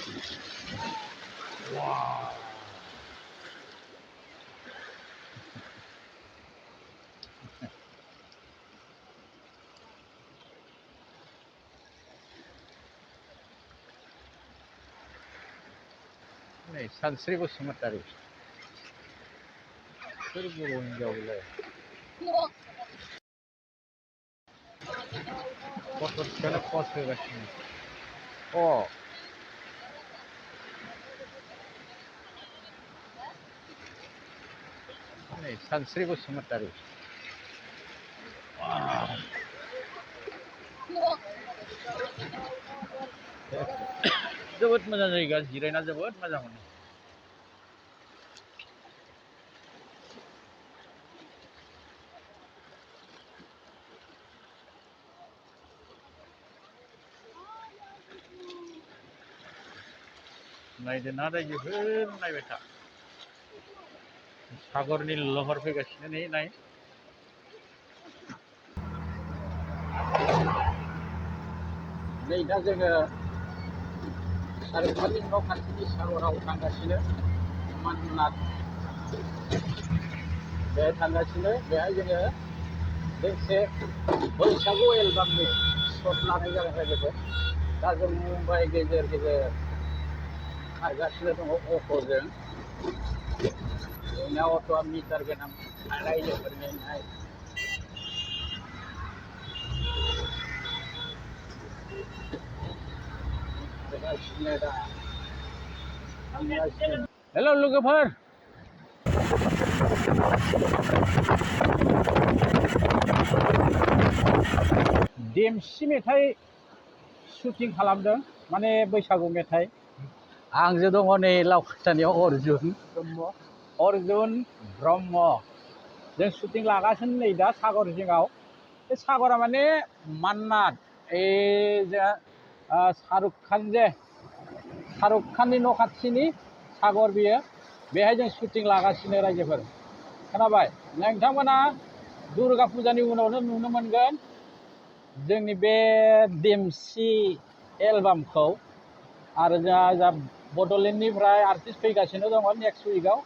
Wow. Ini Sansri Basumatari. Soal guru jauh le. Foto sekali foto kasih. Oh, ini Sansri Basumatari. Wow. जोबोद मोजां जायगा जिरायना जोबोद मोजां मोनो। नायदो ना रायजोफोर नायबाय था सागरनि लहर फैगासिनो नै नाय नै दा जोङो सारिखालि न' खाथिनि सागराव थांगासिनो मान्नाथ बेहाय थांगासिनो बेहाय जोङो दोंसे बैसागु एलबामनि शट लानाय जादों रायजोफोर दा जों मुम्बाइ गेजेर गेजेर खारगासिनो दङ अट'जों जोंना अट'आ मिटार गोनां रायजोफोरनि नाय हेल' लोगोफोर देमसि मेथाइ शुटिं खालामदों माने बैसागु मेथाइ आंजों दङ नै लावखाथानियाव अर्जुन ब्रह्म जों शुटिं लागासिनो नै दा सागर जिङाव बे सागरा माने मान्नाथ शाहरुख खाननि न' खाथिनि सागर बियो बेहाय जों शुटिं लागासिनो रायजोफोर खोनाबाय नोंथांमोना दुर्गा फुजानि उनावनो नुनो मोनगोन जोंनि बे देमसि एलबामखौ आरो जा बड'लेण्डनिफ्राय आर्टिस्ट फैगासिनो दङ नेक्स्ट उइकआव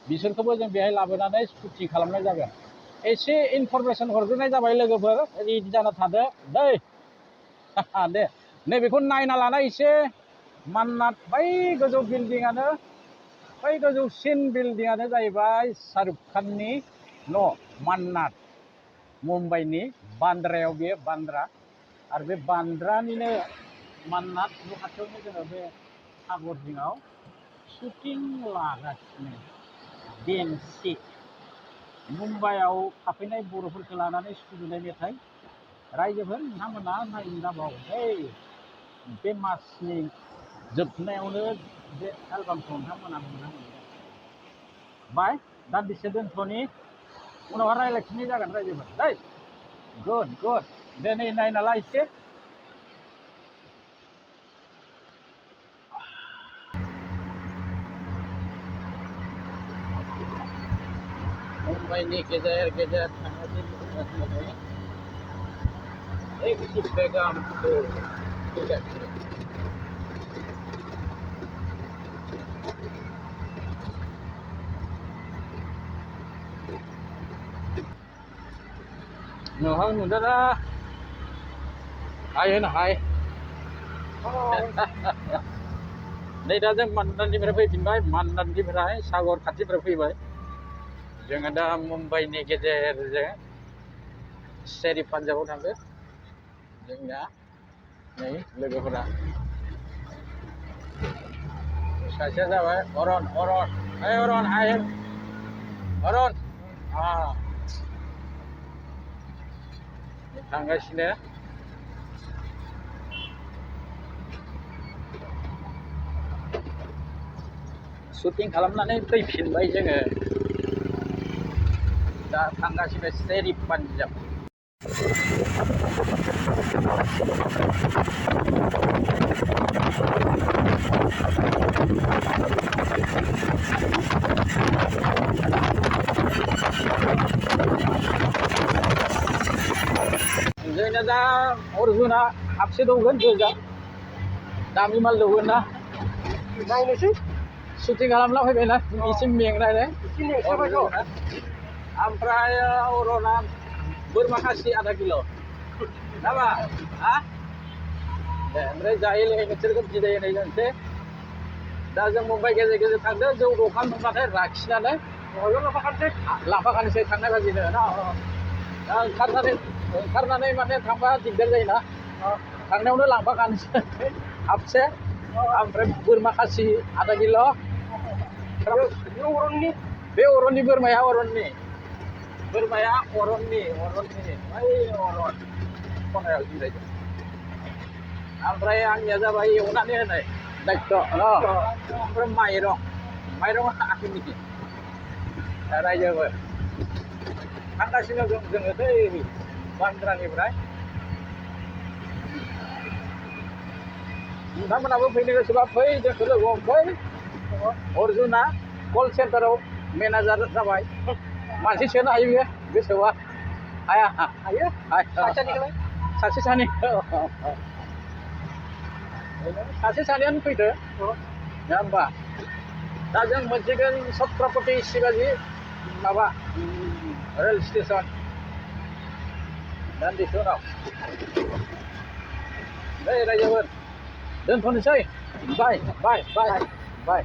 बिसोरखौबो जों बेहाय लाबोनानै शुटिं खालामनाय जागोन एसे इनफरमेसन हरग्रोनाय जाबाय लोगोफोर रेडि जाना थादो दै दे नैबेखौ नायना लाना एसे मान्नाथ बै गोजौ गोजौसिन बिल्डिंआनो जाहैबाय शाहरुख खाननि न' मान्नाथ मुम्बाइनि बान्द्रायाव बेयो बान्द्रा आरो बे बान्द्रानिनो मान्नाथ न' खाथियावनो जोङो बे सागर जिङाव शुटिं लागासिनो देमसि मुम्बाइआव थाफैनाय बर'फोरखौ लानानै सुजुनाय मेथाइ रायजोफोर नोंथांमोना नायनो दाबावै बे मासनि जोबनायावनो बे एलबामखौ नोंथांमोना नुनो मोनगोन बाय दान्दिसे दोनथ'नि उनावहाय रायज्लायफिननाय जागोन रायजोफोर दै गुड दे नै नायना ला एसे मुम्बाइनि गेजेर गेजेर थांनानै एक बेगाम फैगासिनो नोंहां नुदों ना हाय होनो हाय नै दा जों मान्नाथनिफ्राय फैफिनबाय मान्नाथनिफ्राय सागर खाथिनिफ्राय फैबाय जोङो दा मुम्बाइनि गेजेरजों शेरि पान्जाबाव थांदो जोंना नै लोगोफोरा सासेया जाबाय अरन हाय अरन थांगासिनो शुटिं खालामनानै फैफिनबाय जोङो दा थांगासिनो शेरि पान्जाब जोंना दा अर्जुना हाबसे दौगोन गोजा दामि माल दौगोन ना नायनोसै शुटिं खालामना फैबायना एसे मेंनानै एसे मेंखाबायथ' ओमफ्राय अरना बोरमा खासि आधा किल' नामा हा दे ओमफ्राय जायै लोङै नोंसोरखौ बिदाय होनाय जानोसै दा जों मुम्बाइ गेजेर गेजेर थांदों जौ दखान मोनबाथाय लाखिनानै लांफाखानोसै थांनाय बादिनो ना दा ओंखारनानै माने थांबा दिगदार जायोना थांनायावनो लांफाखानोसै हाबसे ओमफ्राय बोरमा खासि आधा किल' बे अरननि बोरमाया अरननि बै अरन खनायाव जिरायदों ओमफ्राय आंनिया जाबाय एवनानै होनाय दायित्त' ओमफ्राय माइरङा आंनि रायजोफोर थांगासिनो जोङो दै बान्द्रानिफ्राय नोंथांमोनाबो फैनो गोसोबा फै जोंखौ लोगो हमफै अर्जुना कल सेन्टाराव मेनेजार जाबाय मानसि सोनो हायो बेयो गोसोबा हाया हायो सासे सानै सासे सानैयानो फैदो नङा होमबा दा जों मोनसिगोन छत्रपति शिवाजी माबा रेल स्टेसन दान्दिसे उनाव दे रायजोफोर दोनथ'नोसै बाय